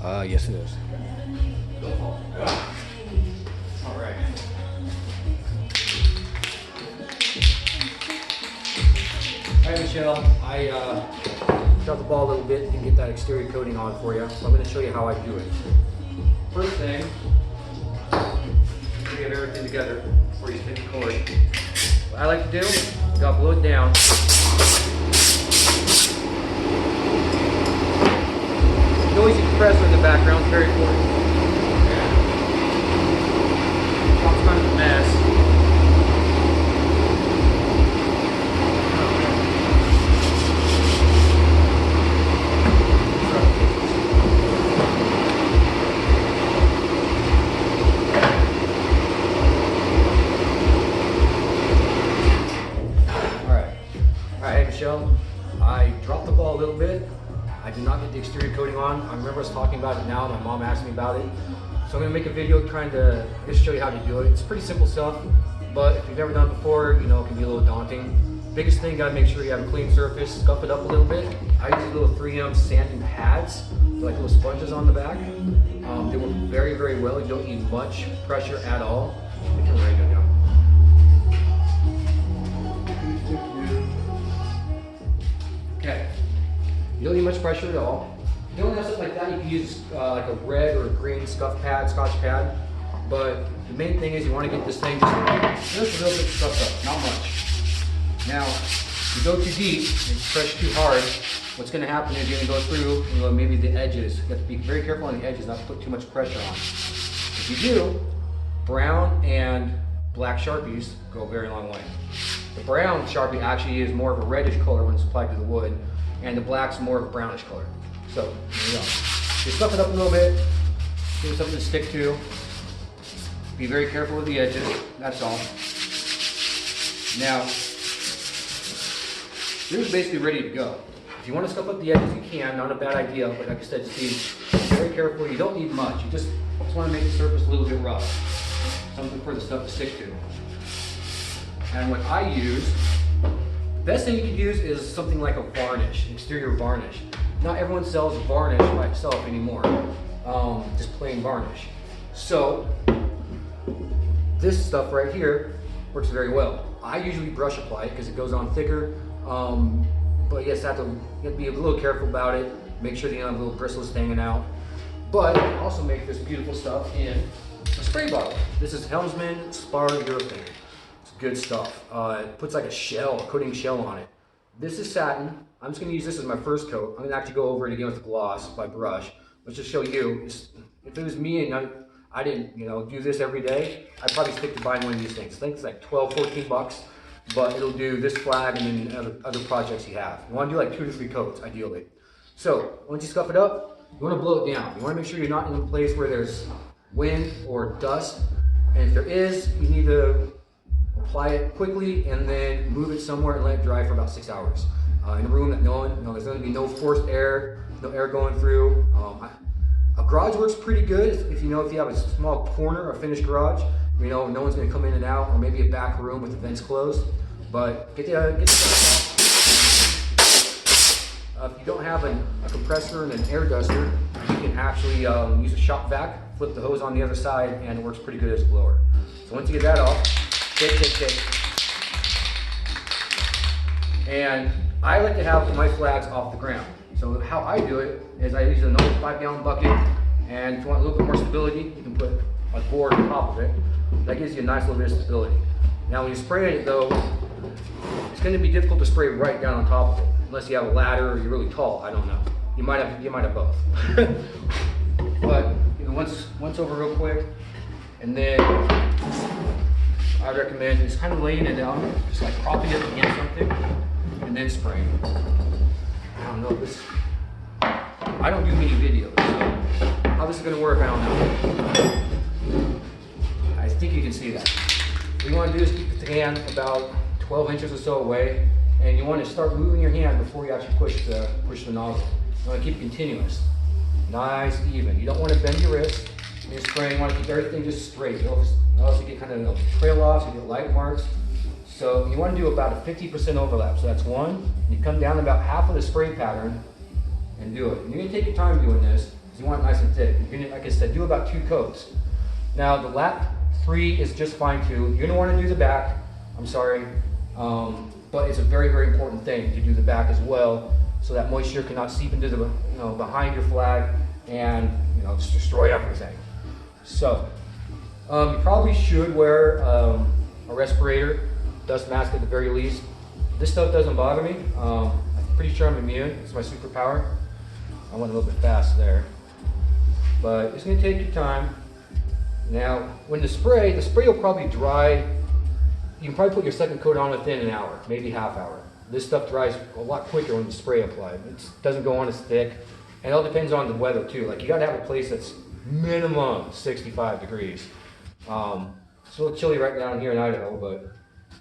Yes, it is. All right. All right, Michelle. I dropped the ball a little bit to get that exterior coating on for you. So I'm going to show you how I do it. First thing, we get everything together before you hit the cord. What I like to do, you gotta blow it down. Noisy compressor in the background is very important. It's kind of a mess. Alright, Michelle, I dropped the ball a little bit. I did not get the exterior coating on. I remember us talking about it now. My mom asked me about it. So I'm going to make a video trying to just show you how to do it. It's pretty simple stuff, but if you've never done it before, you know, it can be a little daunting. Biggest thing, got to make sure you have a clean surface, scuff it up a little bit. I use little 3M sanding pads, like little sponges on the back. They work very, very well. You don't need much pressure at all. It can ready to go. Okay, you don't need much pressure at all. If you don't have something like that, you can use like a red or a green scuff pad, scotch pad. But the main thing is you want to get this thing just a little bit scuffed up, not much. Now, if you go too deep and press too hard, what's going to happen is you're going to go through, you know, maybe the edges. You have to be very careful on the edges, not to put too much pressure on. If you do, brown and black Sharpies go a very long way. The brown Sharpie actually is more of a reddish color when it's applied to the wood, and the black's more of a brownish color. So, there you go. You stuff it up a little bit, give it something to stick to. Be very careful with the edges, that's all. Now, this is basically ready to go. If you want to scuff up the edges, you can, not a bad idea, but like I said, just be very careful. You don't need much, you just want to make the surface a little bit rough. Something for the stuff to stick to. And what I use, the best thing you could use is something like a varnish, an exterior varnish. Not everyone sells varnish by itself anymore, just plain varnish. So, this stuff right here works very well. I usually brush apply it because it goes on thicker, but yes, you have to be a little careful about it. Make sure that you don't have little bristles hanging out. But I also make this beautiful stuff in a spray bottle. This is Helmsman Spar Urethane. Good stuff. It puts like a shell, a coating shell on it. This is satin. I'm just going to use this as my first coat. I'm going to actually go over it again with the gloss by brush. Let's just show you. If it was me and I didn't, you know, do this every day, I'd probably stick to buying one of these things. I think it's like 12, 14 bucks, but it'll do this flag and then other projects you have. You want to do like 2 to 3 coats, ideally. So once you scuff it up, you want to blow it down. You want to make sure you're not in a place where there's wind or dust. And if there is, you need to apply it quickly and then move it somewhere and let it dry for about 6 hours. In a room that there's going to be no forced air, no air going through. A garage works pretty good if you have a small corner, a finished garage, you know, no one's going to come in and out, or maybe a back room with the vents closed. But get the stuff off. If you don't have a compressor and an air duster, you can actually use a shop vac, flip the hose on the other side, and it works pretty good as a blower. So once you get that off, shake. And I like to have my flags off the ground. So how I do it is I use a normal 5-gallon bucket, and if you want a little bit more stability, you can put a board on top of it. That gives you a nice little bit of stability. Now when you spray it though, it's going to be difficult to spray right down on top of it, unless you have a ladder or you're really tall. I don't know. You might have both. But you know, once over real quick, and then I recommend just kind of laying it down, just like propping it against something, and then spraying. I don't know this. I don't do many videos, so how this is going to work, I don't know. I think you can see that. What you want to do is keep the hand about 12 inches or so away, and you want to start moving your hand before you actually push the nozzle. You want to keep it continuous, nice, even. You don't want to bend your wrist. You're spraying. You want to keep everything just straight. You also get kind of trail offs, you get light marks. So you want to do about a 50% overlap. So that's one. You come down about half of the spray pattern and do it. And you're going to take your time doing this. because you want it nice and thick. You're gonna, like I said, do about 2 coats. Now the lap 3 is just fine too. You're gonna want to do the back. I'm sorry, but it's a very, very important thing to do the back as well, so that moisture cannot seep into the, behind your flag and just destroy everything. So you probably should wear a respirator, dust mask at the very least. This stuff doesn't bother me. I'm pretty sure I'm immune. It's my superpower. I went a little bit fast there, but it's going to take your time. Now, when the spray will probably dry. You can probably put your second coat on within an hour, maybe half hour. This stuff dries a lot quicker when you spray applied. It doesn't go on as thick, and it all depends on the weather too. Like, you got to have a place that's minimum 65 degrees. It's a little chilly right down here in Idaho, but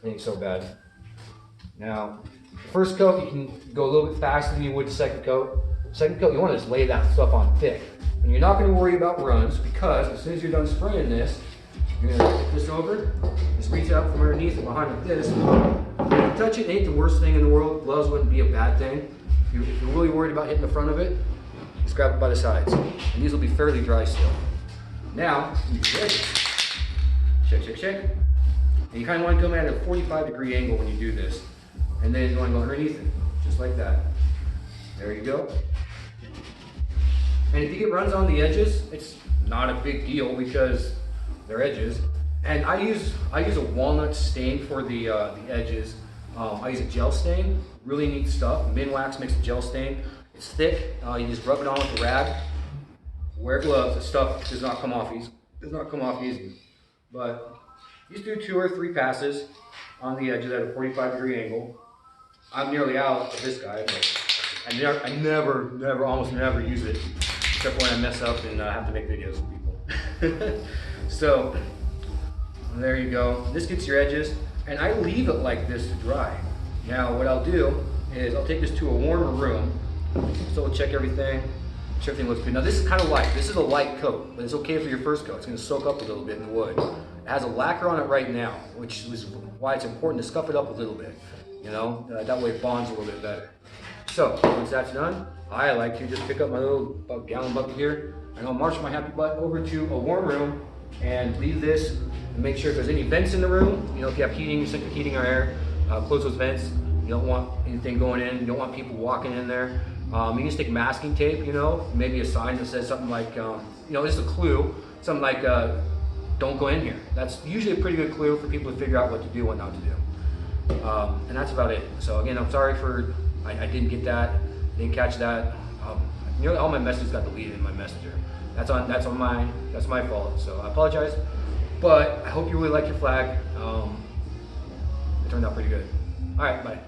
it ain't so bad. Now, the first coat, you can go a little bit faster than you would the second coat. Second coat, you want to just lay that stuff on thick. And you're not going to worry about runs, because as soon as you're done spraying this, you're going to flip this over, just reach out from underneath and behind like this. When you touch it, it ain't the worst thing in the world. Gloves wouldn't be a bad thing. If you're really worried about hitting the front of it, just grab it by the sides. And these will be fairly dry still. Now, you can shake. And you kind of want to come at a 45-degree angle when you do this. And then you want to go underneath it, just like that. There you go. And if you get runs on the edges, it's not a big deal because they're edges. And I use a walnut stain for the edges. I use a gel stain, really neat stuff. Minwax makes a gel stain. It's thick. You just rub it on with a rag. Wear gloves. The stuff does not come off easy. But you just do 2 or 3 passes on the edges at a 45-degree angle. I'm nearly out of this guy, but I never, almost never use it, except when I mess up and have to make videos for people. So, there you go. This gets your edges, and I leave it like this to dry. Now, what I'll do is I'll take this to a warmer room, so we'll check everything, make sure everything looks good. Now, this is kind of light. This is a light coat, but it's okay for your first coat. It's going to soak up a little bit in the wood. It has a lacquer on it right now, which is why it's important to scuff it up a little bit. That way it bonds a little bit better. So, once that's done, I like to just pick up my little gallon bucket here, and I'll march my happy butt over to a warm room and leave this and make sure if there's any vents in the room, if you have heating, central heating or air, close those vents. You don't want anything going in. You don't want people walking in there. You can stick masking tape, maybe a sign that says something like, this is a clue, something like, don't go in here. That's usually a pretty good clue for people to figure out what to do, what not to do. And that's about it. So again, I'm sorry for, I didn't get that, didn't catch that. Nearly all my messages got deleted in my messenger. That's my fault. So I apologize, but I hope you really like your flag. It turned out pretty good. All right, bye.